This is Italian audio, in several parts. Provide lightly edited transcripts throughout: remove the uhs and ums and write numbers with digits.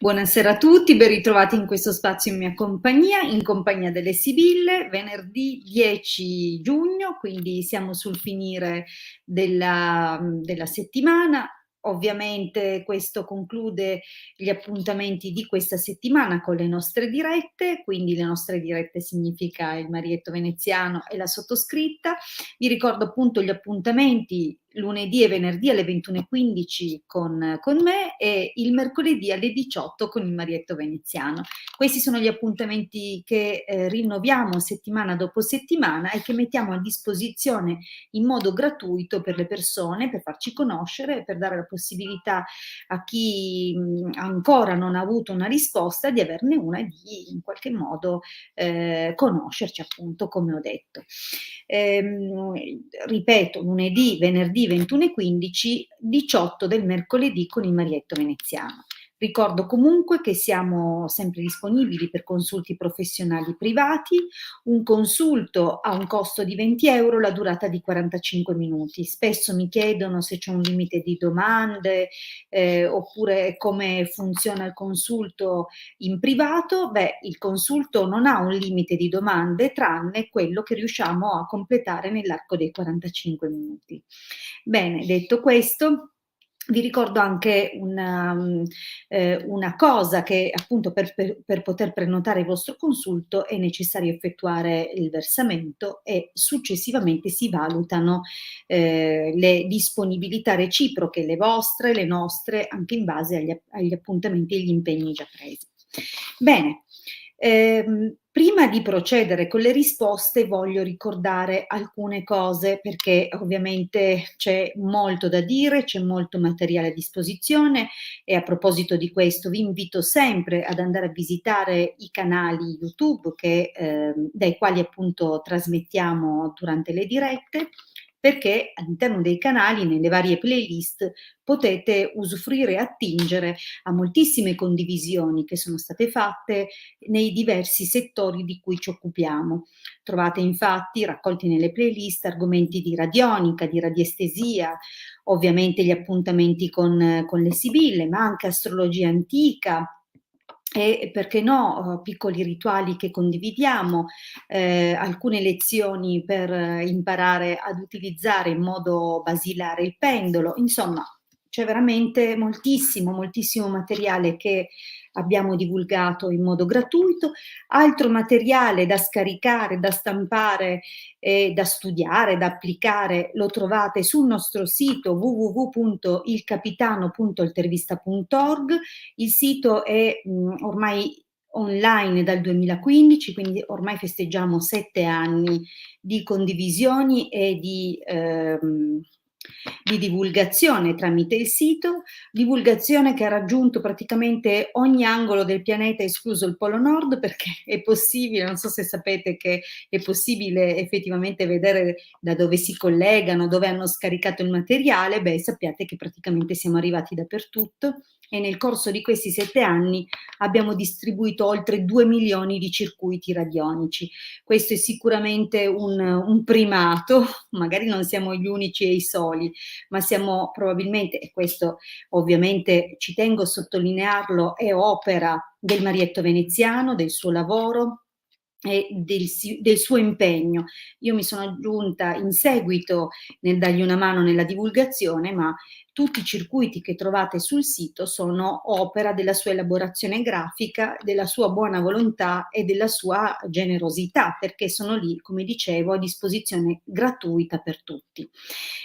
Buonasera a tutti, ben ritrovati in questo spazio in mia compagnia, in compagnia delle Sibille, venerdì 10 giugno, quindi siamo sul finire della settimana. Ovviamente questo conclude gli appuntamenti di questa settimana con le nostre dirette, quindi le nostre dirette significa il Marietto Veneziano e la sottoscritta. Vi ricordo appunto gli appuntamenti lunedì e venerdì alle 21:15 con me e il mercoledì alle 18 con il Marietto Veneziano. Questi sono gli appuntamenti che rinnoviamo settimana dopo settimana e che mettiamo a disposizione in modo gratuito per le persone, per farci conoscere, per dare la possibilità a chi ancora non ha avuto una risposta di averne una e di in qualche modo conoscerci appunto come ho detto. Ripeto, lunedì, venerdì 21:15, 18 del mercoledì con il Marietto Veneziano. Ricordo comunque che siamo sempre disponibili per consulti professionali privati. Un consulto ha un costo di 20 €, la durata di 45 minuti. Spesso mi chiedono se c'è un limite di domande oppure come funziona il consulto in privato. Beh, il consulto non ha un limite di domande tranne quello che riusciamo a completare nell'arco dei 45 minuti. Bene, detto questo, vi ricordo anche una cosa che appunto per poter prenotare il vostro consulto è necessario effettuare il versamento e successivamente si valutano le disponibilità reciproche, le vostre, le nostre, anche in base agli appuntamenti e agli impegni già presi. Bene, prima di procedere con le risposte voglio ricordare alcune cose perché ovviamente c'è molto da dire, c'è molto materiale a disposizione e a proposito di questo vi invito sempre ad andare a visitare i canali YouTube dai quali appunto trasmettiamo durante le dirette, perché all'interno dei canali, nelle varie playlist, potete usufruire e attingere a moltissime condivisioni che sono state fatte nei diversi settori di cui ci occupiamo. Trovate infatti raccolti nelle playlist argomenti di radionica, di radiestesia, ovviamente gli appuntamenti con le Sibille, ma anche astrologia antica e perché no, piccoli rituali che condividiamo, alcune lezioni per imparare ad utilizzare in modo basilare il pendolo, insomma c'è veramente moltissimo, moltissimo materiale che abbiamo divulgato in modo gratuito, altro materiale da scaricare, da stampare e da studiare, da applicare lo trovate sul nostro sito www.ilcapitano.intervista.org. Il sito è ormai online dal 2015, quindi ormai festeggiamo 7 anni di condivisioni e di divulgazione tramite il sito, divulgazione che ha raggiunto praticamente ogni angolo del pianeta, escluso il Polo Nord, perché è possibile, non so se sapete che è possibile effettivamente vedere da dove si collegano, dove hanno scaricato il materiale, beh sappiate che praticamente siamo arrivati dappertutto e nel corso di questi 7 anni abbiamo distribuito oltre 2 milioni di circuiti radionici. Questo è sicuramente un primato, magari non siamo gli unici e i soli, ma siamo probabilmente, e questo ovviamente ci tengo a sottolinearlo, è opera del Marietto Veneziano, del suo lavoro e del suo impegno. Io mi sono aggiunta in seguito nel dargli una mano nella divulgazione, ma tutti i circuiti che trovate sul sito sono opera della sua elaborazione grafica, della sua buona volontà e della sua generosità, perché sono lì, come dicevo, a disposizione gratuita per tutti.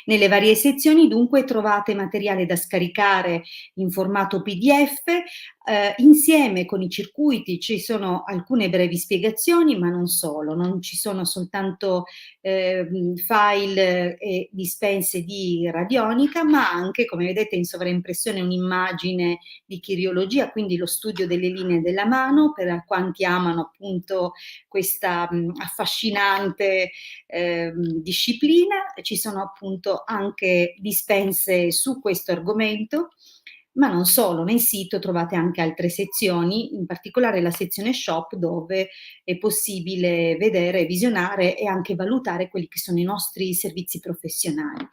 Nelle varie sezioni dunque trovate materiale da scaricare in formato PDF, insieme con i circuiti ci sono alcune brevi spiegazioni, ma non solo, non ci sono soltanto file e dispense di radionica, ma anche, come vedete in sovraimpressione, un'immagine di chiriologia, quindi lo studio delle linee della mano, per quanti amano appunto questa affascinante disciplina. Ci sono appunto anche dispense su questo argomento, ma non solo, nel sito trovate anche altre sezioni, in particolare la sezione shop dove è possibile vedere, visionare e anche valutare quelli che sono i nostri servizi professionali.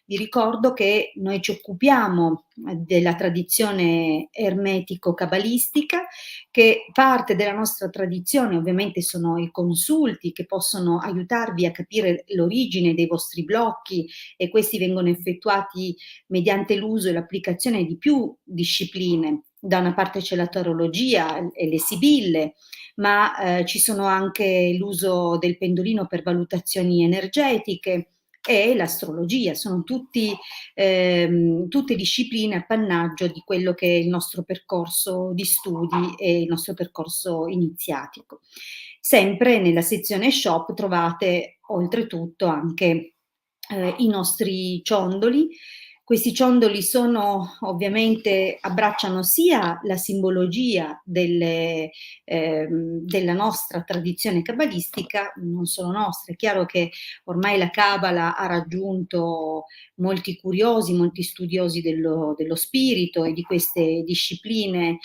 Vi ricordo che noi ci occupiamo della tradizione ermetico-cabalistica, che parte della nostra tradizione ovviamente sono i consulti che possono aiutarvi a capire l'origine dei vostri blocchi, e questi vengono effettuati mediante l'uso e l'applicazione di più discipline. Da una parte c'è la tarologia e le sibille, ma ci sono anche l'uso del pendolino per valutazioni energetiche e l'astrologia. Sono tutte discipline appannaggio di quello che è il nostro percorso di studi e il nostro percorso iniziatico. Sempre nella sezione shop trovate oltretutto anche i nostri ciondoli. Questi ciondoli sono ovviamente abbracciano sia la simbologia della nostra tradizione cabalistica, non solo nostra. È chiaro che ormai la Cabala ha raggiunto molti curiosi, molti studiosi dello spirito e di queste discipline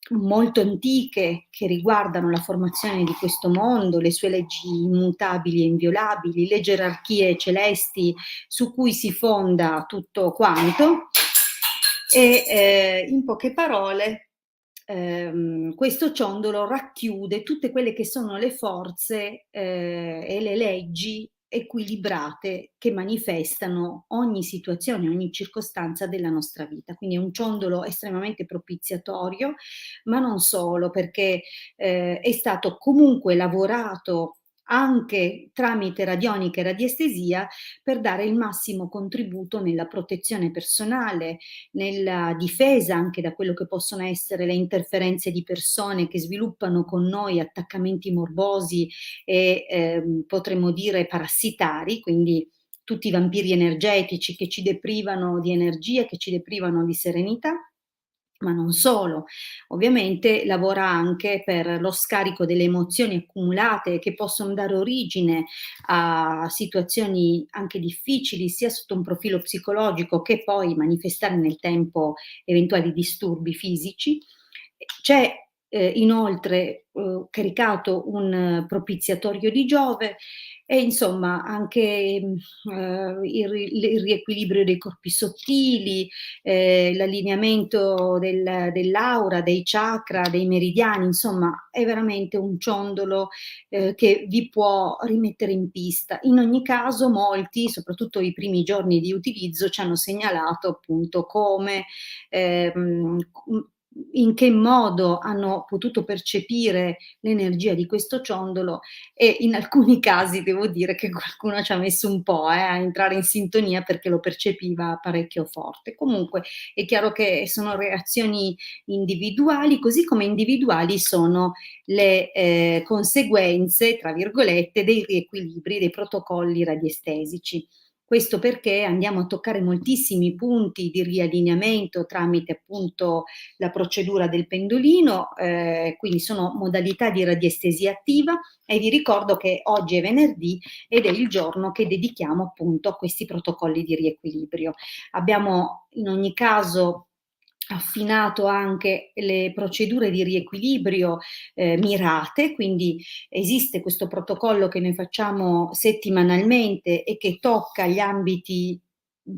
molto antiche che riguardano la formazione di questo mondo, le sue leggi immutabili e inviolabili, le gerarchie celesti su cui si fonda tutto quanto. E in poche parole questo ciondolo racchiude tutte quelle che sono le forze e le leggi equilibrate che manifestano ogni situazione, ogni circostanza della nostra vita. Quindi è un ciondolo estremamente propiziatorio, ma non solo, perché è stato comunque lavorato anche tramite radionica e radiestesia per dare il massimo contributo nella protezione personale, nella difesa anche da quello che possono essere le interferenze di persone che sviluppano con noi attaccamenti morbosi e potremmo dire parassitari, quindi tutti i vampiri energetici che ci deprivano di energia, che ci deprivano di serenità. Ma non solo, ovviamente lavora anche per lo scarico delle emozioni accumulate che possono dare origine a situazioni anche difficili, sia sotto un profilo psicologico che poi manifestare nel tempo eventuali disturbi fisici. C'è inoltre caricato un propiziatorio di Giove e insomma anche il riequilibrio dei corpi sottili, l'allineamento dell'aura, dei chakra, dei meridiani, insomma è veramente un ciondolo che vi può rimettere in pista. In ogni caso molti, soprattutto i primi giorni di utilizzo, ci hanno segnalato appunto come ehm, in che modo hanno potuto percepire l'energia di questo ciondolo, e in alcuni casi devo dire che qualcuno ci ha messo un po' a entrare in sintonia perché lo percepiva parecchio forte. Comunque è chiaro che sono reazioni individuali, così come individuali sono le conseguenze, tra virgolette, dei riequilibri, dei protocolli radiestesici. Questo perché andiamo a toccare moltissimi punti di riallineamento tramite appunto la procedura del pendolino, quindi sono modalità di radiestesia attiva, e vi ricordo che oggi è venerdì ed è il giorno che dedichiamo appunto a questi protocolli di riequilibrio. Abbiamo in ogni caso affinato anche le procedure di riequilibrio mirate, quindi esiste questo protocollo che noi facciamo settimanalmente e che tocca gli ambiti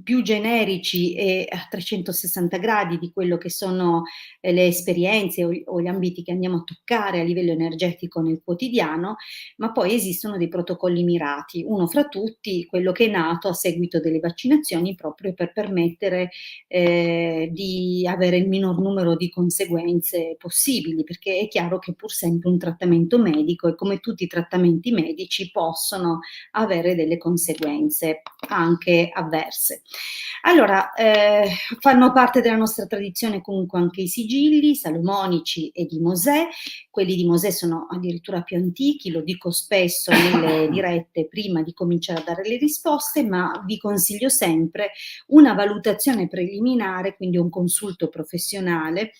più generici e a 360 gradi di quello che sono le esperienze o gli ambiti che andiamo a toccare a livello energetico nel quotidiano, ma poi esistono dei protocolli mirati, uno fra tutti quello che è nato a seguito delle vaccinazioni proprio per permettere di avere il minor numero di conseguenze possibili, perché è chiaro che pur sempre un trattamento medico e come tutti i trattamenti medici possono avere delle conseguenze anche avverse. Allora, fanno parte della nostra tradizione comunque anche i sigilli salomonici e di Mosè. Quelli di Mosè sono addirittura più antichi, lo dico spesso nelle dirette prima di cominciare a dare le risposte, ma vi consiglio sempre una valutazione preliminare, quindi un consulto professionale,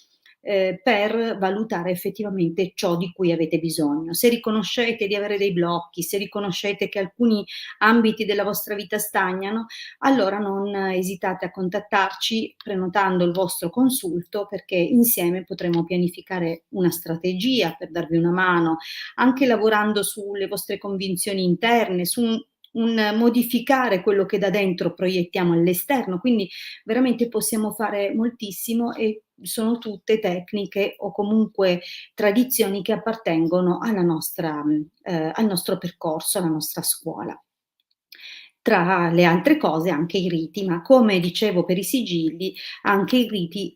per valutare effettivamente ciò di cui avete bisogno. Se riconoscete di avere dei blocchi, se riconoscete che alcuni ambiti della vostra vita stagnano, allora non esitate a contattarci prenotando il vostro consulto, perché insieme potremo pianificare una strategia per darvi una mano, anche lavorando sulle vostre convinzioni interne, su un modificare quello che da dentro proiettiamo all'esterno, quindi veramente possiamo fare moltissimo e sono tutte tecniche o comunque tradizioni che appartengono alla nostra al nostro percorso, alla nostra scuola. Tra le altre cose anche i riti, ma come dicevo per i sigilli, anche i riti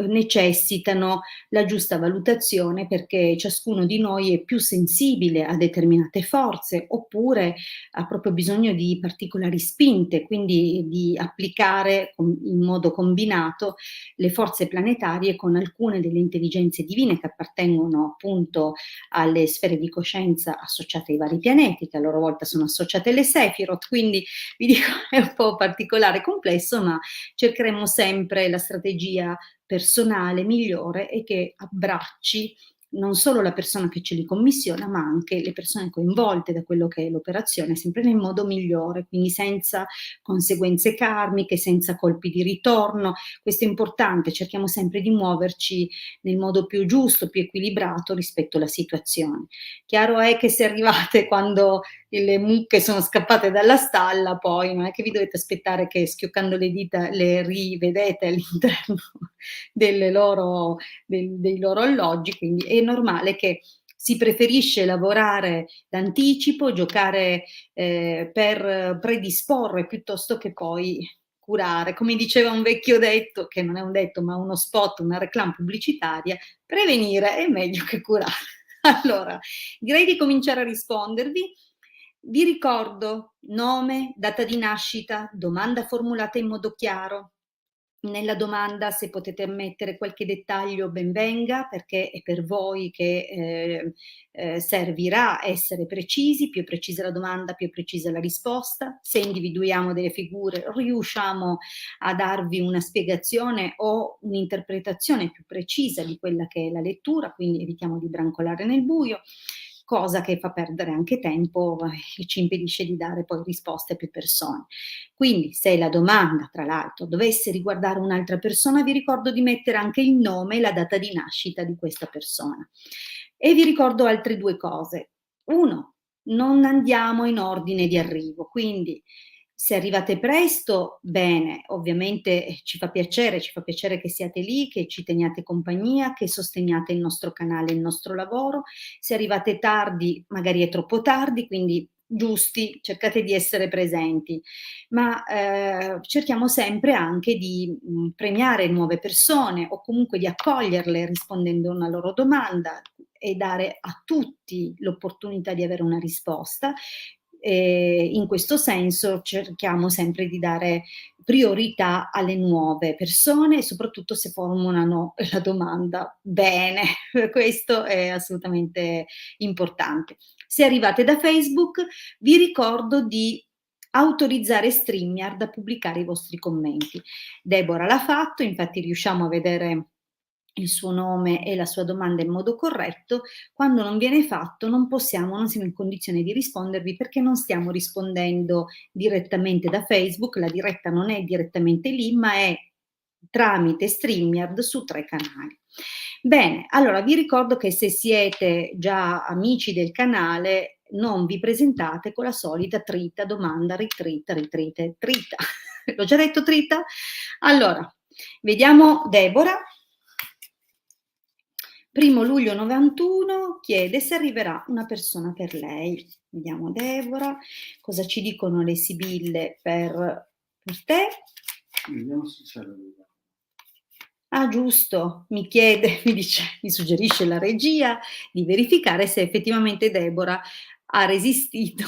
necessitano la giusta valutazione perché ciascuno di noi è più sensibile a determinate forze, oppure ha proprio bisogno di particolari spinte, quindi di applicare in modo combinato le forze planetarie con alcune delle intelligenze divine che appartengono appunto alle sfere di coscienza associate ai vari pianeti, che a loro volta sono associate alle Sephiroth, quindi vi dico è un po' particolare e complesso, ma cercheremo sempre la strategia personale migliore e che abbracci non solo la persona che ce li commissiona, ma anche le persone coinvolte da quello che è l'operazione, sempre nel modo migliore, quindi senza conseguenze karmiche, senza colpi di ritorno. Questo è importante, cerchiamo sempre di muoverci nel modo più giusto, più equilibrato rispetto alla situazione. Chiaro è che se arrivate quando le mucche sono scappate dalla stalla, poi non è che vi dovete aspettare che schioccando le dita le rivedete all'interno dei loro alloggi, quindi è normale che si preferisce lavorare d'anticipo, giocare per predisporre piuttosto che poi curare. Come diceva un vecchio detto, che non è un detto ma uno spot, una reclame pubblicitaria, prevenire è meglio che curare. Allora, direi di cominciare a rispondervi. Vi ricordo nome, data di nascita, domanda formulata in modo chiaro. Nella domanda, se potete mettere qualche dettaglio, ben venga, perché è per voi che servirà essere precisi. Più è precisa la domanda, più è precisa la risposta. Se individuiamo delle figure, riusciamo a darvi una spiegazione o un'interpretazione più precisa di quella che è la lettura, quindi evitiamo di brancolare nel buio, cosa che fa perdere anche tempo e ci impedisce di dare poi risposte a più persone. Quindi se la domanda, tra l'altro, dovesse riguardare un'altra persona, vi ricordo di mettere anche il nome e la data di nascita di questa persona. E vi ricordo altre due cose. Uno, non andiamo in ordine di arrivo, quindi se arrivate presto, bene, ovviamente ci fa piacere che siate lì, che ci teniate compagnia, che sosteniate il nostro canale, il nostro lavoro. Se arrivate tardi, magari è troppo tardi, quindi giusti, cercate di essere presenti, ma cerchiamo sempre anche di premiare nuove persone o comunque di accoglierle rispondendo a una loro domanda e dare a tutti l'opportunità di avere una risposta. In questo senso cerchiamo sempre di dare priorità alle nuove persone e soprattutto se formulano la domanda bene, questo è assolutamente importante. Se arrivate da Facebook, vi ricordo di autorizzare StreamYard a pubblicare i vostri commenti. Deborah l'ha fatto, infatti riusciamo a vedere il suo nome e la sua domanda in modo corretto. Quando non viene fatto non siamo in condizione di rispondervi perché non stiamo rispondendo direttamente da Facebook, la diretta non è direttamente lì, ma è tramite StreamYard su 3 canali. Bene, allora vi ricordo che se siete già amici del canale non vi presentate con la solita trita, domanda, ritrita, ritrite, trita. L'ho già detto trita? Allora, vediamo Deborah. 1 luglio 91 chiede se arriverà una persona per lei. Vediamo Deborah, cosa ci dicono le sibille per te. Vediamo se c'è la verità. Ah, giusto, mi chiede, mi suggerisce la regia di verificare se effettivamente Deborah ha resistito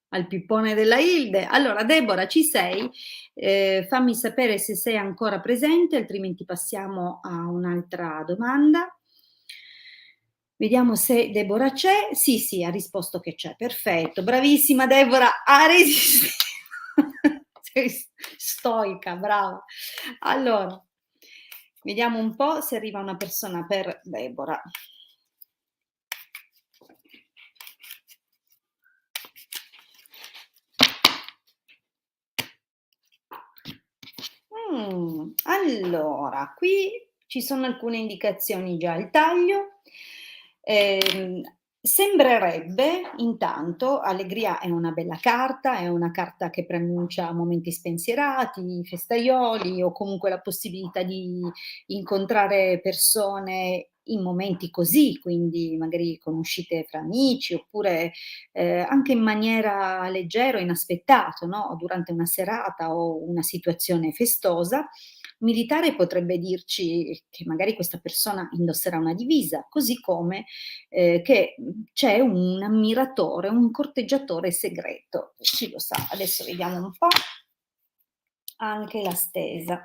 al pippone della Hilde. Allora, Deborah, ci sei? Fammi sapere se sei ancora presente, altrimenti passiamo a un'altra domanda. Vediamo se Deborah c'è. Sì, sì, ha risposto che c'è. Perfetto, bravissima Deborah, ha resistito. Sei stoica, brava. Allora, vediamo un po' se arriva una persona per Deborah. Allora, qui ci sono alcune indicazioni già al taglio. Sembrerebbe intanto allegria è una bella carta, è una carta che preannuncia momenti spensierati, festaioli o comunque la possibilità di incontrare persone in momenti così, quindi magari con uscite fra amici oppure, anche in maniera leggera o inaspettato, no, durante una serata o una situazione festosa. Militare potrebbe dirci che magari questa persona indosserà una divisa, così come che, c'è un ammiratore, un corteggiatore segreto. Chi lo sa? Adesso vediamo un po' anche la stesa.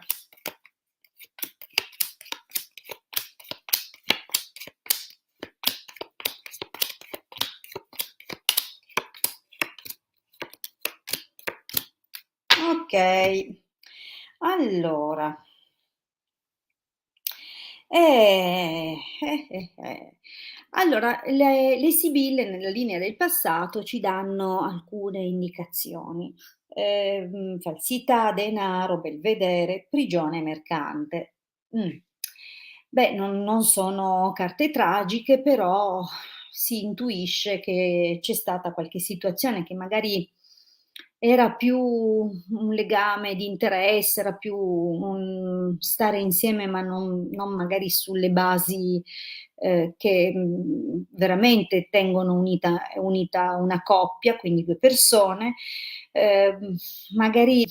Okay. Allora, eh. Allora, le sibille nella linea del passato ci danno alcune indicazioni. Falsità, denaro, belvedere, prigione mercante. Mh. Beh, non sono carte tragiche, però si intuisce che c'è stata qualche situazione che magari era più un legame di interesse, era più un stare insieme, ma non magari sulle basi, che, veramente tengono unita una coppia, quindi 2 persone, ehm, magari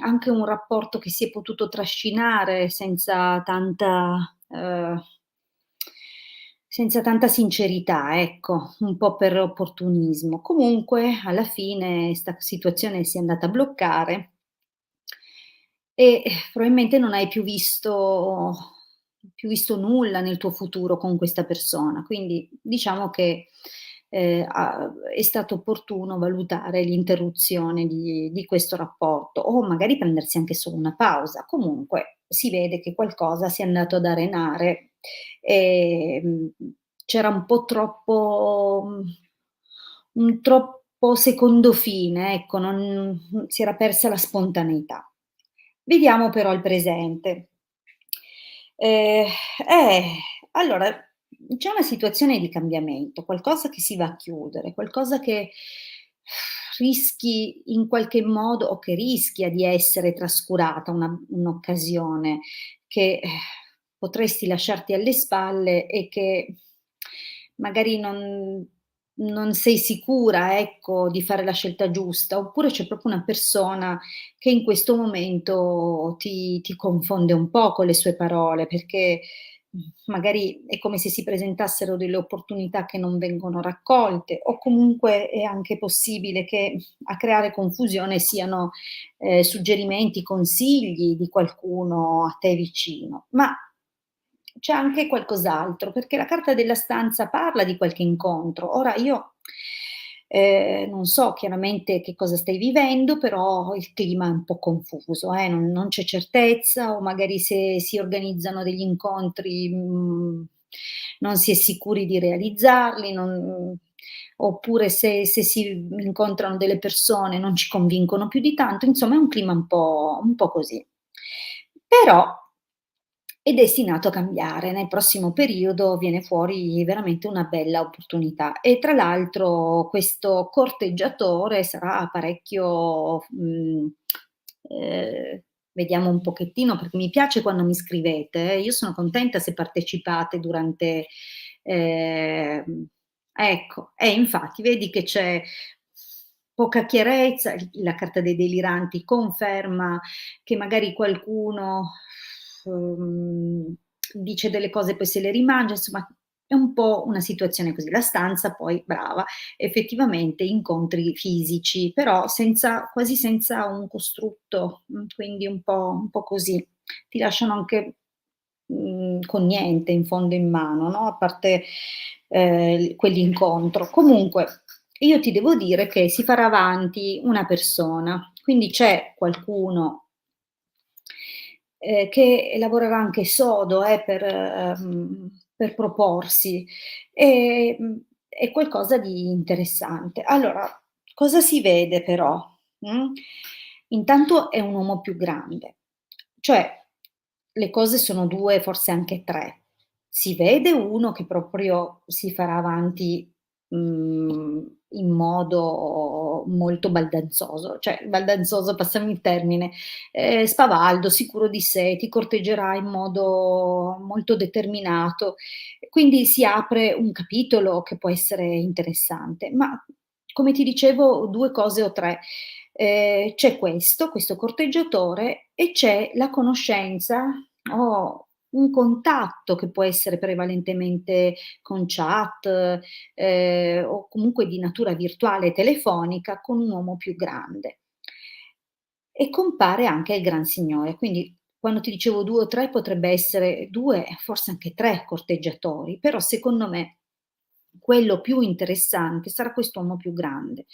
anche un rapporto che si è potuto trascinare senza tanta sincerità, ecco, un po' per opportunismo. Comunque alla fine 'sta situazione si è andata a bloccare e probabilmente non hai più visto nulla nel tuo futuro con questa persona. Quindi diciamo che, è stato opportuno valutare l'interruzione di questo rapporto o magari prendersi anche solo una pausa. Comunque si vede che qualcosa si è andato ad arenare, ehm, c'era un troppo secondo fine, ecco, non si era persa la spontaneità. Vediamo però il presente. Ehm, eh, allora c'è una situazione di cambiamento, qualcosa che si va a chiudere, qualcosa che rischi in qualche modo o che rischia di essere trascurata, un'occasione che, potresti lasciarti alle spalle e che magari non sei sicura, ecco, di fare la scelta giusta, oppure c'è proprio una persona che in questo momento ti confonde un po' con le sue parole, perché, magari è come se si presentassero delle opportunità che non vengono raccolte, o comunque è anche possibile che a creare confusione siano, suggerimenti, consigli di qualcuno a te vicino. Ma c'è anche qualcos'altro, perché la carta della stanza parla di qualche incontro. Ora io, non so chiaramente che cosa stai vivendo, però il clima è un po' confuso, non c'è certezza o magari se si organizzano degli incontri, non si è sicuri di realizzarli, oppure se si incontrano delle persone non ci convincono più di tanto, insomma è un clima un po' così. Però è destinato a cambiare. Nel prossimo periodo viene fuori veramente una bella opportunità e tra l'altro questo corteggiatore sarà parecchio, ehm, vediamo un pochettino perché mi piace quando mi scrivete, io sono contenta se partecipate durante ecco, infatti vedi che c'è poca chiarezza, la carta dei deliranti conferma che magari qualcuno, dice delle cose, poi se le rimangia, insomma è un po' una situazione così. La stanza poi, brava, effettivamente incontri fisici, però quasi senza un costrutto, quindi un po' così. Ti lasciano anche, con niente in fondo in mano, no, a parte, quell'incontro. Comunque io ti devo dire che si farà avanti una persona, quindi c'è qualcuno, che lavorerà anche sodo, per proporsi. È qualcosa di interessante. Allora, cosa si vede però? Intanto è un uomo più grande, cioè le cose sono 2, forse anche 3. Si vede uno che proprio si farà avanti in modo molto baldanzoso, cioè baldanzoso, passami il termine, spavaldo, sicuro di sé, ti corteggerà in modo molto determinato. Quindi si apre un capitolo che può essere interessante, ma come ti dicevo 2 cose o 3. C'è questo corteggiatore e c'è la conoscenza o un contatto che può essere prevalentemente con chat, o comunque di natura virtuale telefonica con un uomo più grande. E compare anche il Gran Signore, quindi quando ti dicevo 2 o 3 potrebbe essere 2, forse anche 3 corteggiatori, però secondo me quello più interessante sarà quest'uomo più grande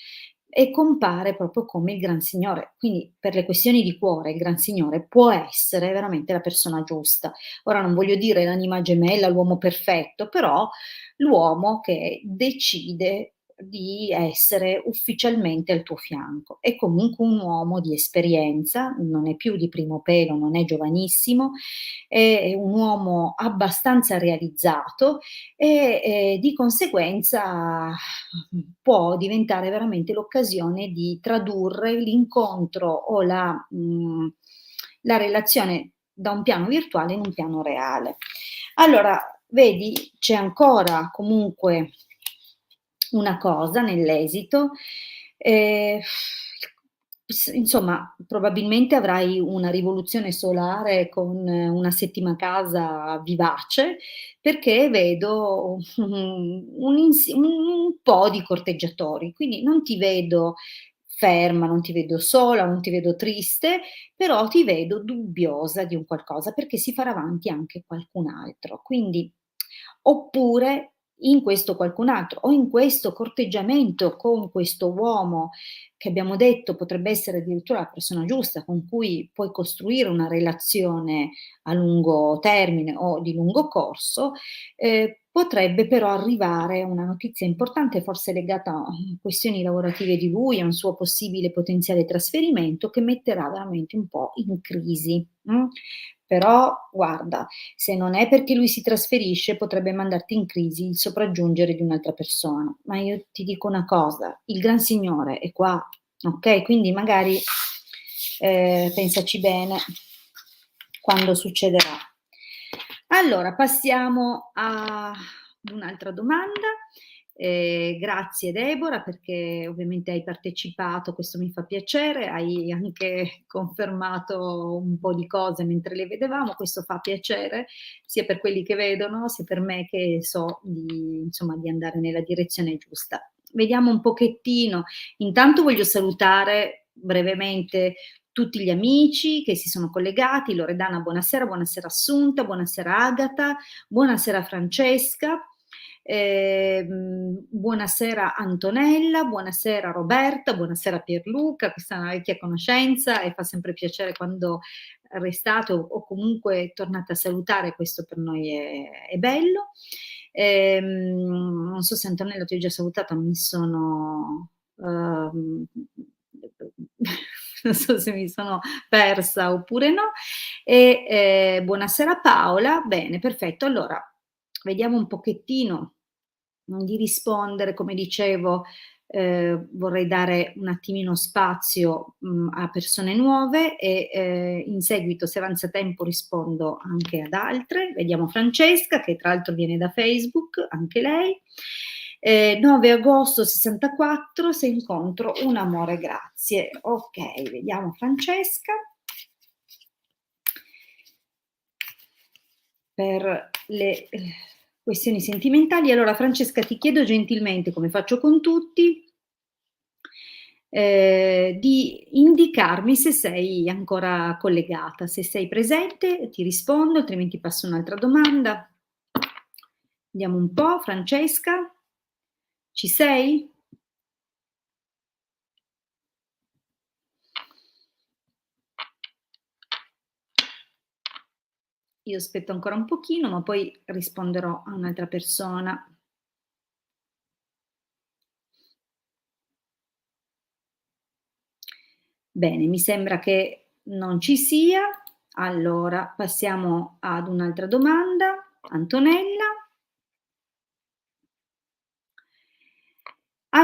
e compare proprio come il Gran Signore. Quindi per le questioni di cuore il Gran Signore può essere veramente la persona giusta. Ora non voglio dire l'anima gemella, l'uomo perfetto, però l'uomo che decide di essere ufficialmente al tuo fianco. È comunque un uomo di esperienza, non è più di primo pelo, non è giovanissimo, è un uomo abbastanza realizzato e, di conseguenza può diventare veramente l'occasione di tradurre l'incontro o la relazione da un piano virtuale in un piano reale. Allora, vedi, c'è ancora comunque una cosa nell'esito, ehm, insomma, probabilmente avrai una rivoluzione solare con una settima casa vivace, perché vedo un po' di corteggiatori, quindi non ti vedo ferma, non ti vedo sola, non ti vedo triste, però ti vedo dubbiosa di un qualcosa, perché si farà avanti anche qualcun altro. Quindi oppure in questo qualcun altro o in questo corteggiamento con questo uomo che abbiamo detto potrebbe essere addirittura la persona giusta con cui puoi costruire una relazione a lungo termine o di lungo corso, potrebbe però arrivare una notizia importante, forse legata a questioni lavorative di lui, a un suo possibile potenziale trasferimento, che metterà veramente un po' in crisi, Però guarda, se non è perché lui si trasferisce, potrebbe mandarti in crisi il sopraggiungere di un'altra persona. Ma io ti dico una cosa, il Gran Signore è qua, okay, quindi magari, pensaci bene quando succederà. Allora passiamo ad un'altra domanda. Grazie Deborah perché ovviamente hai partecipato, questo mi fa piacere, hai anche confermato un po' di cose mentre le vedevamo, questo fa piacere sia per quelli che vedono, sia per me che so di insomma di andare nella direzione giusta. Vediamo un pochettino, intanto voglio salutare brevemente tutti gli amici che si sono collegati. Loredana, buonasera, buonasera Assunta, buonasera Agata, buonasera Francesca, buonasera Antonella, buonasera Roberta, buonasera Pierluca, questa è una vecchia conoscenza e fa sempre piacere quando restate o comunque tornate a salutare, questo per noi è bello. Non so se Antonella ti ho già salutata, mi sono non so se mi sono persa oppure no. E buonasera Paola, bene, perfetto. Allora, vediamo un pochettino di rispondere, come dicevo, vorrei dare un attimino spazio, a persone nuove e, in seguito, se avanza tempo, rispondo anche ad altre. Vediamo Francesca, che tra l'altro viene da Facebook, anche lei. 9 agosto 64, se incontro un amore, grazie. Ok, vediamo Francesca. Per le questioni sentimentali. Allora Francesca ti chiedo gentilmente, come faccio con tutti, di indicarmi se sei ancora collegata. Se sei presente ti rispondo, altrimenti passo un'altra domanda. Vediamo un po', Francesca, ci sei? Io aspetto ancora un pochino, ma poi risponderò a un'altra persona. Bene, mi sembra che non ci sia. Allora passiamo ad un'altra domanda. Antonella.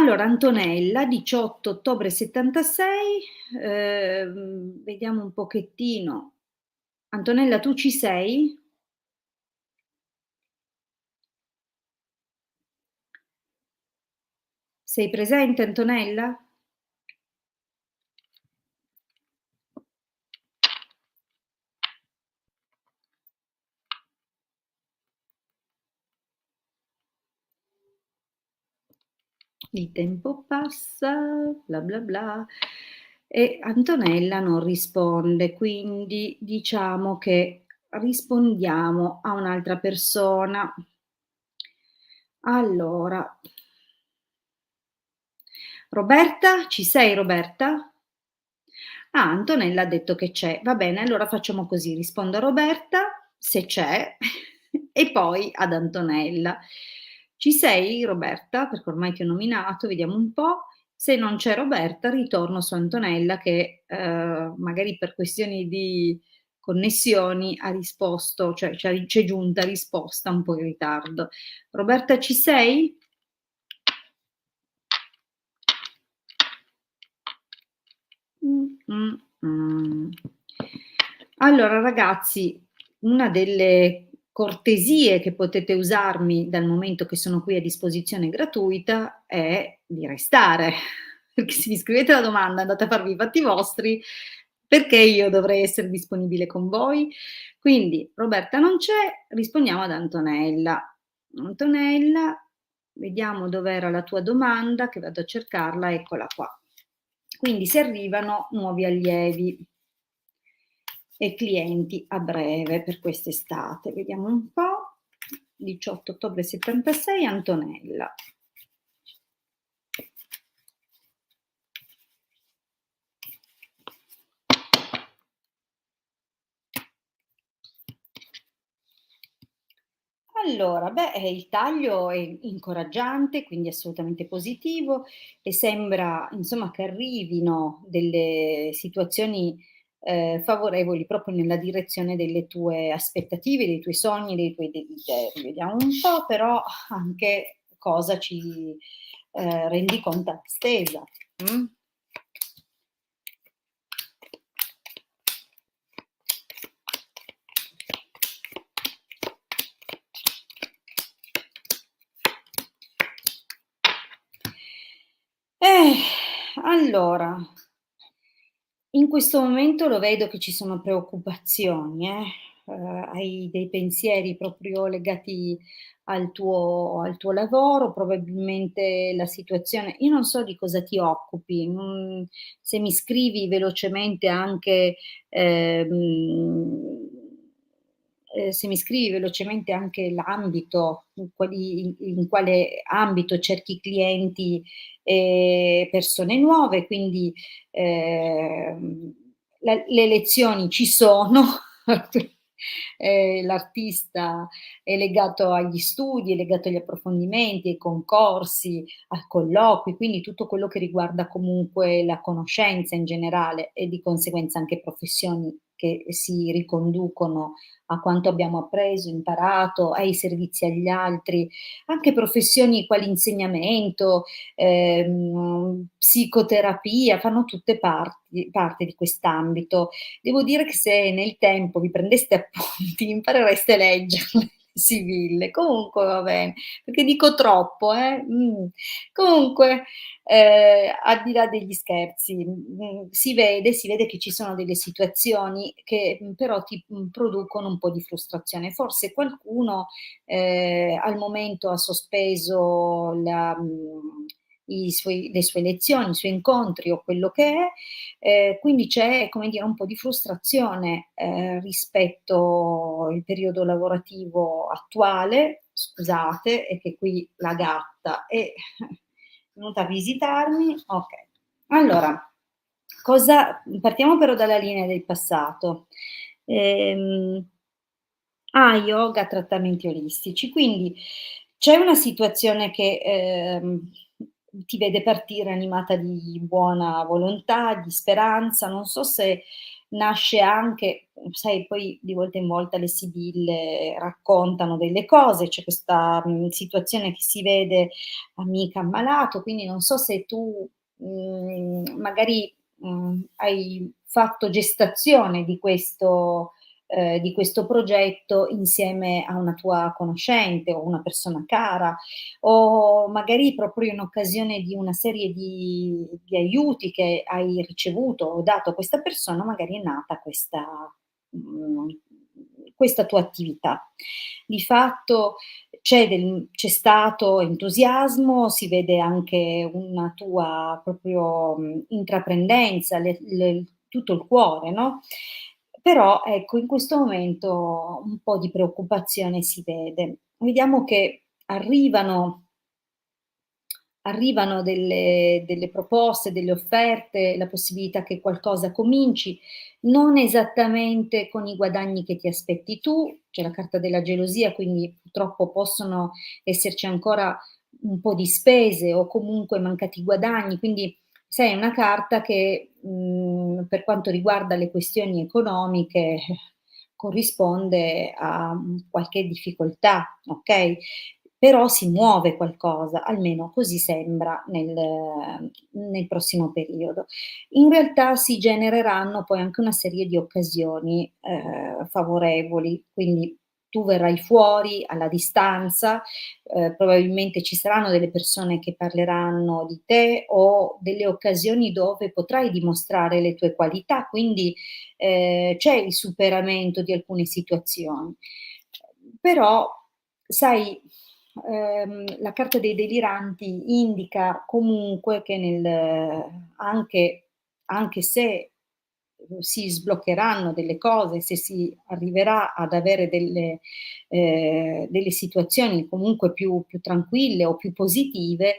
Allora, Antonella, 18 ottobre 76, vediamo un pochettino. Antonella, tu ci sei? Sei presente, Antonella? Il tempo passa, bla bla bla, e Antonella non risponde, quindi diciamo che rispondiamo a un'altra persona. Allora, Roberta, ci sei Roberta? Ah, Antonella ha detto che c'è. Va bene, allora facciamo così, rispondo a Roberta, se c'è, e poi ad Antonella. Ci sei Roberta? Perché ormai ti ho nominato, vediamo un po'. Se non c'è Roberta, ritorno su Antonella che magari per questioni di connessioni ha risposto, cioè c'è giunta risposta un po' in ritardo. Roberta, ci sei? Mh. Allora ragazzi, una delle cortesie che potete usarmi dal momento che sono qui a disposizione gratuita è di restare, perché se mi scrivete la domanda, andate a farvi i fatti vostri, perché io dovrei essere disponibile con voi? Quindi Roberta non c'è, rispondiamo ad Antonella. Antonella, vediamo dov'era la tua domanda, che vado a cercarla, eccola qua. Quindi se arrivano nuovi allievi e clienti a breve per quest'estate. Vediamo un po'. 18 ottobre 76, Antonella. Allora, beh, il taglio è incoraggiante, quindi assolutamente positivo e sembra insomma che arrivino delle situazioni favorevoli proprio nella direzione delle tue aspettative, dei tuoi sogni, dei tuoi desideri. Vediamo un po' però anche cosa ci rendi conto a stesa. Mm? Eh, allora, in questo momento lo vedo che ci sono preoccupazioni, hai dei pensieri proprio legati al tuo lavoro, probabilmente la situazione io non so di cosa ti occupi, se mi scrivi velocemente anche, ehm, se mi scrivi velocemente anche l'ambito, in quale ambito cerchi clienti e persone nuove, quindi le lezioni ci sono, l'artista è legato agli studi, è legato agli approfondimenti, ai concorsi, a colloqui, quindi tutto quello che riguarda comunque la conoscenza in generale e di conseguenza anche professioni che si riconducono a quanto abbiamo appreso, imparato, ai servizi agli altri, anche professioni quali insegnamento, psicoterapia, fanno tutte parte di quest'ambito. Devo dire che se nel tempo vi prendeste appunti imparereste a leggerle le sibille. Comunque va bene, perché dico troppo, Comunque, al di là degli scherzi, si vede che ci sono delle situazioni che, però ti, producono un po' di frustrazione. Forse qualcuno, al momento ha sospeso le sue lezioni, i suoi incontri o quello che è, quindi c'è, come dire, un po' di frustrazione, rispetto il periodo lavorativo attuale. Scusate, è che qui la gatta è venuta a visitarmi. Okay. Allora, partiamo però dalla linea del passato. Ehm yoga, trattamenti olistici. Quindi c'è una situazione che, ti vede partire animata di buona volontà, di speranza. Non so se, nasce anche, sai, poi di volta in volta le sibille raccontano delle cose, c'è questa, situazione che si vede amica ammalato, quindi non so se tu, magari, hai fatto gestazione di questo progetto insieme a una tua conoscente o una persona cara, o magari proprio in occasione di una serie di aiuti che hai ricevuto o dato a questa persona, magari è nata mhmm, questa tua attività. Di fatto c'è stato entusiasmo, si vede anche una tua proprio, intraprendenza, tutto il cuore, no, però ecco, in questo momento un po' di preoccupazione si vede. Vediamo che arrivano delle proposte, delle offerte, la possibilità che qualcosa cominci, non esattamente con i guadagni che ti aspetti tu, c'è la carta della gelosia, quindi purtroppo possono esserci ancora un po' di spese o comunque mancati guadagni, quindi sai è una carta che, per quanto riguarda le questioni economiche corrisponde a, qualche difficoltà, okay? Però si muove qualcosa, almeno così sembra nel prossimo periodo. In realtà si genereranno poi anche una serie di occasioni, favorevoli, quindi tu verrai fuori alla distanza, probabilmente ci saranno delle persone che parleranno di te o delle occasioni dove potrai dimostrare le tue qualità, quindi, c'è il superamento di alcune situazioni. Però sai, la carta dei deliranti indica comunque che anche se, si sbloccheranno delle cose, se si arriverà ad avere delle situazioni comunque più tranquille o più positive,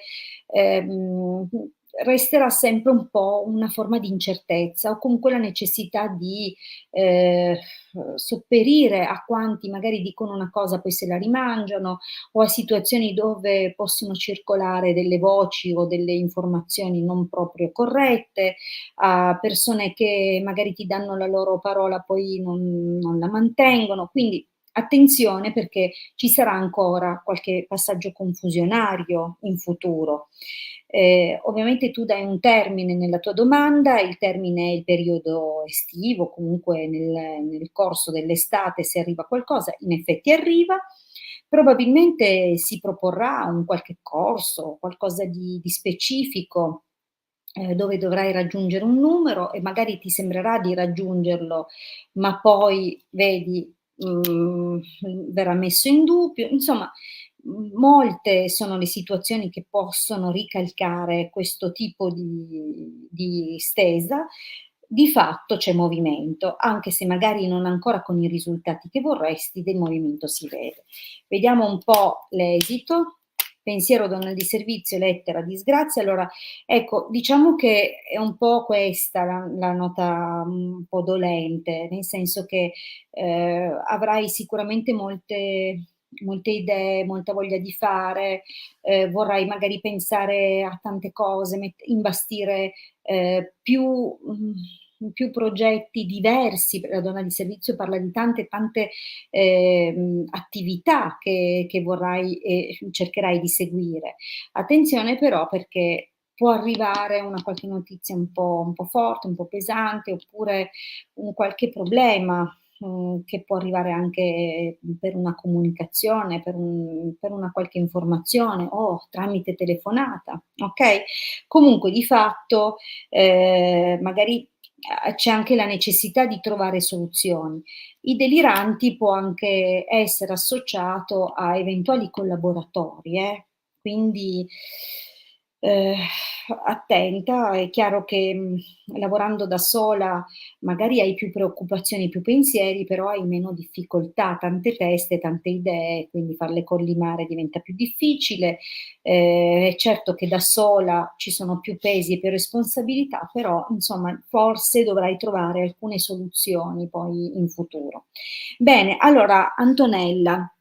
ehm, resterà sempre un po' una forma di incertezza o comunque la necessità di, ehm, sopperire a quanti magari dicono una cosa poi se la rimangiano, o a situazioni dove possono circolare delle voci o delle informazioni non proprio corrette, a persone che magari ti danno la loro parola poi non la mantengono. Quindi attenzione perché ci sarà ancora qualche passaggio confusionario in futuro. Ovviamente tu dai un termine nella tua domanda, il termine è il periodo estivo, comunque nel corso dell'estate se arriva qualcosa, in effetti arriva. Probabilmente si proporrà un qualche corso, qualcosa di specifico, dove dovrai raggiungere un numero e magari ti sembrerà di raggiungerlo, ma poi vedi, verrà messo in dubbio. Insomma, molte sono le situazioni che possono ricalcare questo tipo di stesa. Di fatto c'è movimento, anche se magari non ancora con i risultati che vorresti, del movimento si vede. Vediamo un po' l'esito. Pensiero, donna di servizio, lettera, disgrazia. Allora, ecco, diciamo che è un po' questa la nota un po' dolente, nel senso che, avrai sicuramente molte idee, molta voglia di fare, vorrai magari pensare a tante cose, imbastire, più progetti diversi, la donna di servizio parla di tante, attività che vorrai e cercherai di seguire. Attenzione però perché può arrivare una qualche notizia un po' forte, un po' pesante, oppure un qualche problema, che può arrivare anche per una comunicazione, per una qualche informazione o tramite telefonata, okay? Comunque di fatto, magari, c'è anche la necessità di trovare soluzioni. I deliranti può anche essere associato a eventuali collaboratori, quindi, ehm, attenta. È chiaro che, lavorando da sola magari hai più preoccupazioni, più pensieri, però hai meno difficoltà, tante teste, tante idee, quindi farle collimare diventa più difficile. È certo che da sola ci sono più pesi e più responsabilità, però insomma forse dovrai trovare alcune soluzioni poi in futuro. Bene, allora Antonella,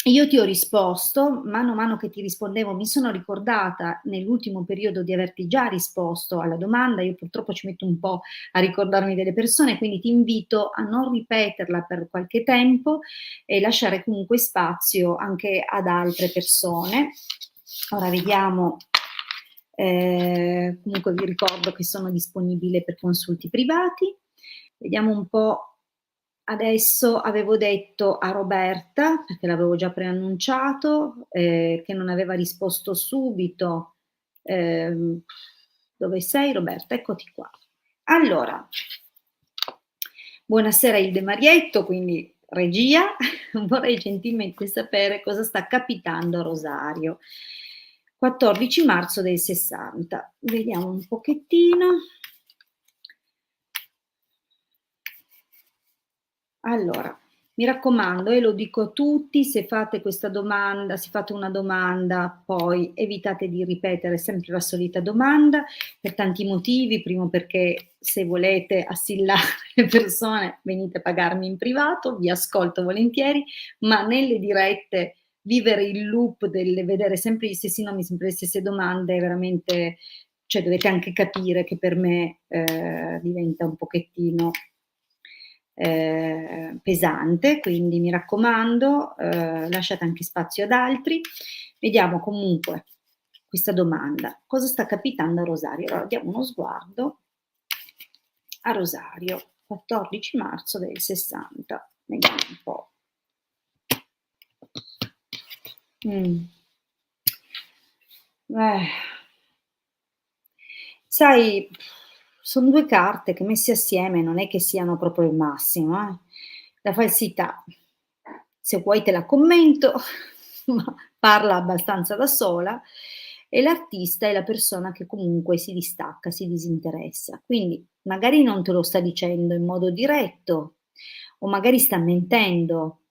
io ti ho risposto, mano a mano che ti rispondevo mi sono ricordata nell'ultimo periodo di averti già risposto alla domanda, io purtroppo ci metto un po' a ricordarmi delle persone, quindi ti invito a non ripeterla per qualche tempo e lasciare comunque spazio anche ad altre persone. Ora vediamo, comunque vi ricordo che sono disponibile per consulti privati. Vediamo un po'. Adesso avevo detto a Roberta, perché l'avevo già preannunciato, che non aveva risposto subito. Dove sei Roberta? Eccoti qua. Allora, buonasera Ilde Marietto, quindi regia, vorrei gentilmente sapere cosa sta capitando a Rosario. 14 marzo del 60. Vediamo un pochettino. Allora, mi raccomando, e lo dico a tutti, se fate questa domanda, se fate una domanda, poi evitate di ripetere sempre la solita domanda per tanti motivi. Primo, perché se volete assillare le persone venite a pagarmi in privato, vi ascolto volentieri, ma nelle dirette vivere il loop del vedere sempre gli stessi nomi, sempre le stesse domande, è veramente, cioè dovete anche capire che per me diventa un pochettino pesante, quindi mi raccomando, lasciate anche spazio ad altri. Vediamo comunque questa domanda: cosa sta capitando a Rosario? Allora diamo uno sguardo a Rosario, 14 marzo del 60. Vediamo un po'. Sai, son 2 carte che messe assieme non è che siano proprio il massimo, eh. La falsità, se vuoi te la commento, ma parla abbastanza da sola, e l'artista è la persona che comunque si distacca, si disinteressa. Quindi magari non te lo sta dicendo in modo diretto, o magari sta mentendo,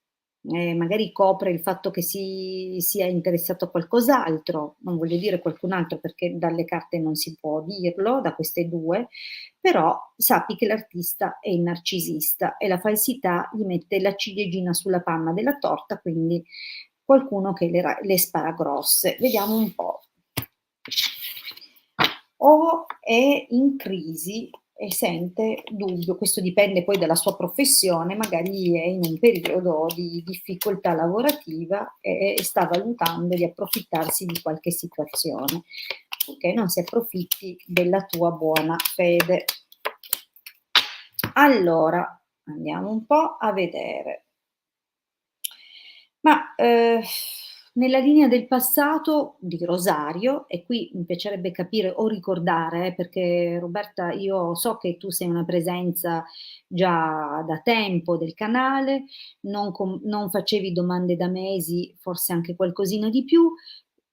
magari copre il fatto che sia interessato a qualcos'altro, non voglio dire qualcun altro perché dalle carte non si può dirlo, da queste 2, però sappi che l'artista è il narcisista e la falsità gli mette la ciliegina sulla panna della torta, quindi qualcuno che le spara grosse. Vediamo un po'. O è in crisi e sente dubbio, questo dipende poi dalla sua professione, magari è in un periodo di difficoltà lavorativa e sta valutando di approfittarsi di qualche situazione, purché non si approfitti della tua buona fede. Allora, andiamo un po' a vedere. Ma, nella linea del passato di Rosario, e qui mi piacerebbe capire o ricordare, perché Roberta io so che tu sei una presenza già da tempo del canale, non facevi domande da mesi, forse anche qualcosina di più.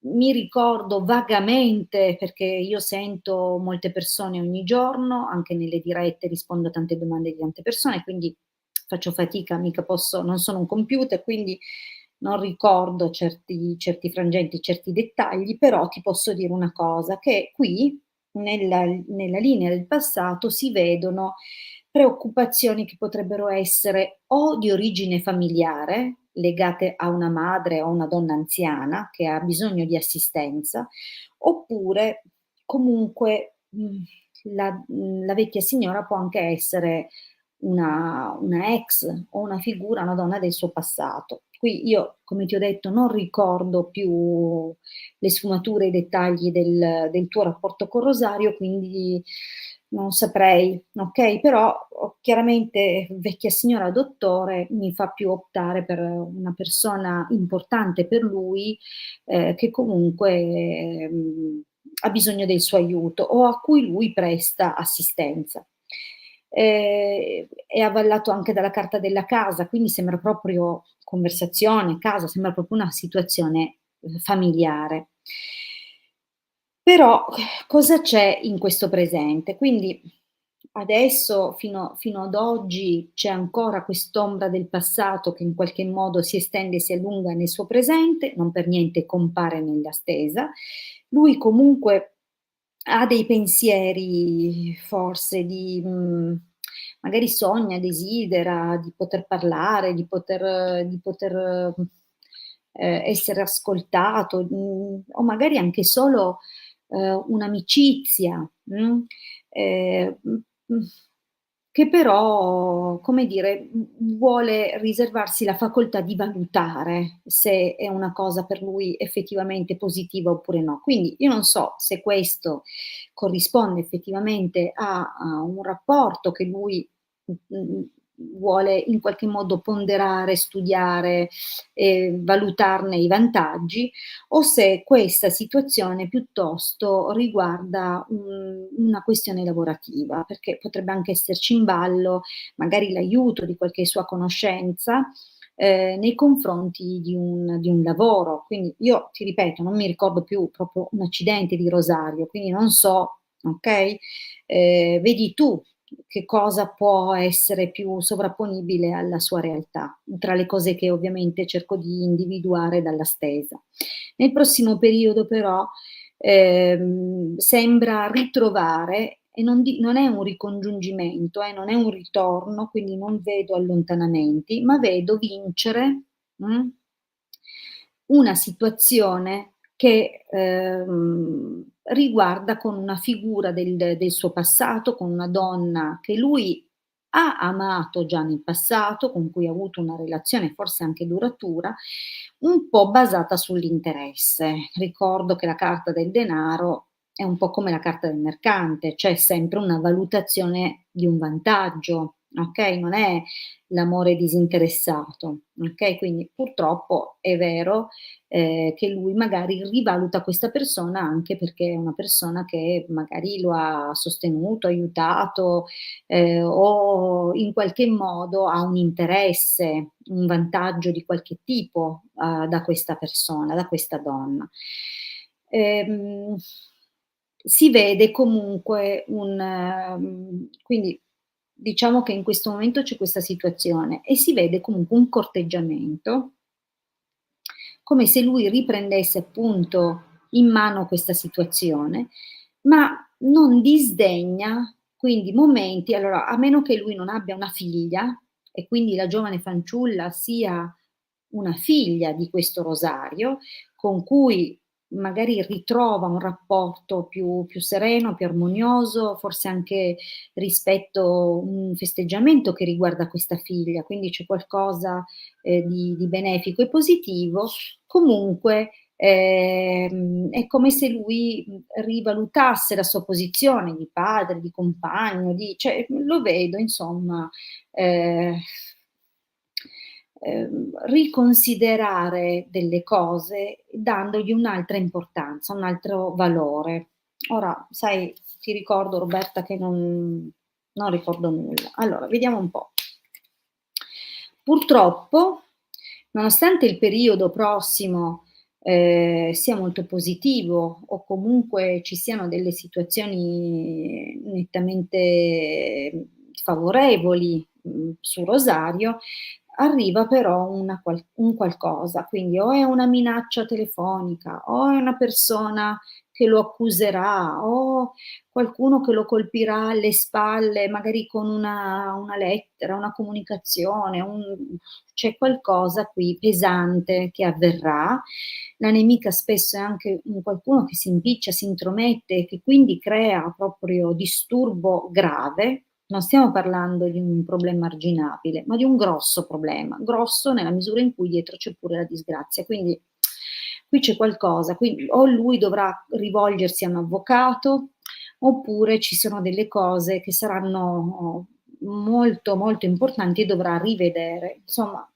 Mi ricordo vagamente, perché io sento molte persone ogni giorno, anche nelle dirette rispondo a tante domande di tante persone, quindi faccio fatica, mica posso, non sono un computer, quindi non ricordo certi frangenti, certi dettagli, però ti posso dire una cosa, che qui nella linea del passato si vedono preoccupazioni che potrebbero essere o di origine familiare, legate a una madre o una donna anziana che ha bisogno di assistenza, oppure comunque, la vecchia signora può anche essere una ex o una figura, una donna del suo passato. Qui io, come ti ho detto, non ricordo più le sfumature, i dettagli del tuo rapporto con Rosario, quindi non saprei, okay, però chiaramente vecchia signora dottore mi fa più optare per una persona importante per lui, che comunque, ha bisogno del suo aiuto o a cui lui presta assistenza. È avallato anche dalla carta della casa, quindi sembra proprio conversazione, casa, sembra proprio una situazione, familiare. Però cosa c'è in questo presente? Quindi adesso fino ad oggi c'è ancora quest'ombra del passato che in qualche modo si estende e si allunga nel suo presente, non per niente compare nella stesa. Lui comunque ha dei pensieri forse magari sogna, desidera di poter parlare, di poter, essere ascoltato, o magari anche solo un'amicizia, che però, come dire, vuole riservarsi la facoltà di valutare se è una cosa per lui effettivamente positiva oppure no. Quindi io non so se questo corrisponde effettivamente a un rapporto che lui, vuole in qualche modo ponderare, studiare e valutarne i vantaggi, o se questa situazione piuttosto riguarda una questione lavorativa, perché potrebbe anche esserci in ballo magari l'aiuto di qualche sua conoscenza, nei confronti di un lavoro. Quindi io ti ripeto, non mi ricordo più proprio un accidente di Rosario, quindi non so, okay, vedi tu che cosa può essere più sovrapponibile alla sua realtà, tra le cose che ovviamente cerco di individuare dalla stesa. Nel prossimo periodo però, sembra ritrovare, e non è un ricongiungimento, non è un ritorno, quindi non vedo allontanamenti, ma vedo vincere, mh, una situazione che, riguarda con una figura del suo passato, con una donna che lui ha amato già nel passato, con cui ha avuto una relazione forse anche duratura, un po' basata sull'interesse. Ricordo che la carta del denaro è un po' come la carta del mercante, c'è sempre una valutazione di un vantaggio, okay, non è l'amore disinteressato, okay, quindi purtroppo è vero, che lui magari rivaluta questa persona anche perché è una persona che magari lo ha sostenuto, aiutato, o in qualche modo ha un interesse, un vantaggio di qualche tipo, da questa persona, da questa donna. Ehm, Si vede comunque quindi diciamo che in questo momento c'è questa situazione e si vede comunque un corteggiamento, come se lui riprendesse appunto in mano questa situazione, ma non disdegna quindi momenti, allora, a meno che lui non abbia una figlia e quindi la giovane fanciulla sia una figlia di questo Rosario, con cui magari ritrova un rapporto più sereno, più armonioso, forse anche rispetto un festeggiamento che riguarda questa figlia, quindi c'è qualcosa, di benefico e positivo. Comunque, è come se lui, rivalutasse la sua posizione di padre, di compagno, cioè lo vedo insomma, ehm riconsiderare delle cose dandogli un'altra importanza, un altro valore. Ora, sai, ti ricordo Roberta che non ricordo nulla. Allora, vediamo un po'. Purtroppo, nonostante il periodo prossimo, sia molto positivo o comunque ci siano delle situazioni nettamente favorevoli, su Rosario, arriva però un qualcosa, quindi o è una minaccia telefonica, o è una persona che lo accuserà, o qualcuno che lo colpirà alle spalle, magari con una lettera, una comunicazione, c'è qualcosa qui pesante che avverrà. La nemica spesso è anche un qualcuno che si impiccia, si intromette e che quindi crea proprio disturbo grave. Non stiamo parlando di un problema arginabile, ma di un grosso problema, grosso nella misura in cui dietro c'è pure la disgrazia. Quindi qui c'è qualcosa, quindi o lui dovrà rivolgersi a un avvocato, oppure ci sono delle cose che saranno molto, molto importanti e dovrà rivedere. Insomma,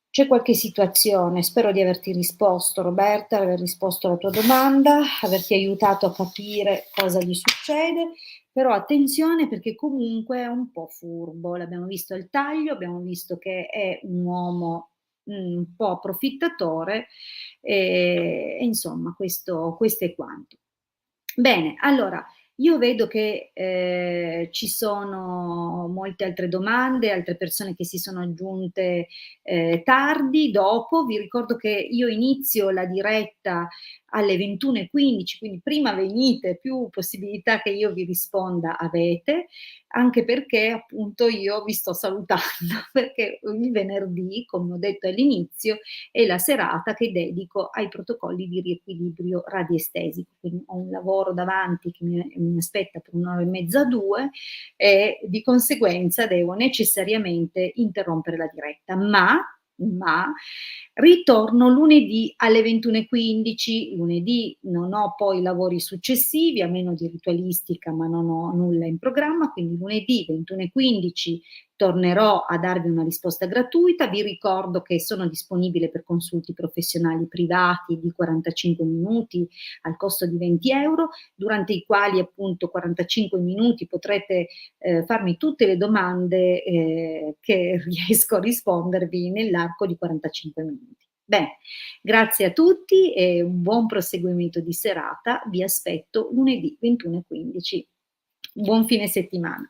c'è qualche situazione, spero di averti risposto Roberta, aver risposto alla tua domanda, averti aiutato a capire cosa gli succede, però attenzione perché comunque è un po' furbo, l'abbiamo visto al taglio, abbiamo visto che è un uomo, un po' approfittatore, e insomma questo è quanto. Bene, allora io vedo che, ci sono molte altre domande, altre persone che si sono aggiunte, tardi, dopo. Vi ricordo che io inizio la diretta alle 21:15, quindi prima venite, più possibilità che io vi risponda avete, anche perché appunto io vi sto salutando, perché il venerdì, come ho detto all'inizio, è la serata che dedico ai protocolli di riequilibrio radiestesico. Quindi ho un lavoro davanti che mi aspetta per 1 ora e mezza, 2, e di conseguenza devo necessariamente interrompere la diretta, ma ritorno lunedì alle 21:15. Lunedì non ho poi lavori successivi, a meno di ritualistica, ma non ho nulla in programma, quindi lunedì 21:15 tornerò a darvi una risposta gratuita. Vi ricordo che sono disponibile per consulti professionali privati di 45 minuti al costo di 20 €, durante i quali appunto 45 minuti potrete farmi tutte le domande che riesco a rispondervi nell'arco di 45 minuti. Bene, grazie a tutti e un buon proseguimento di serata. Vi aspetto lunedì 21:15. Buon fine settimana.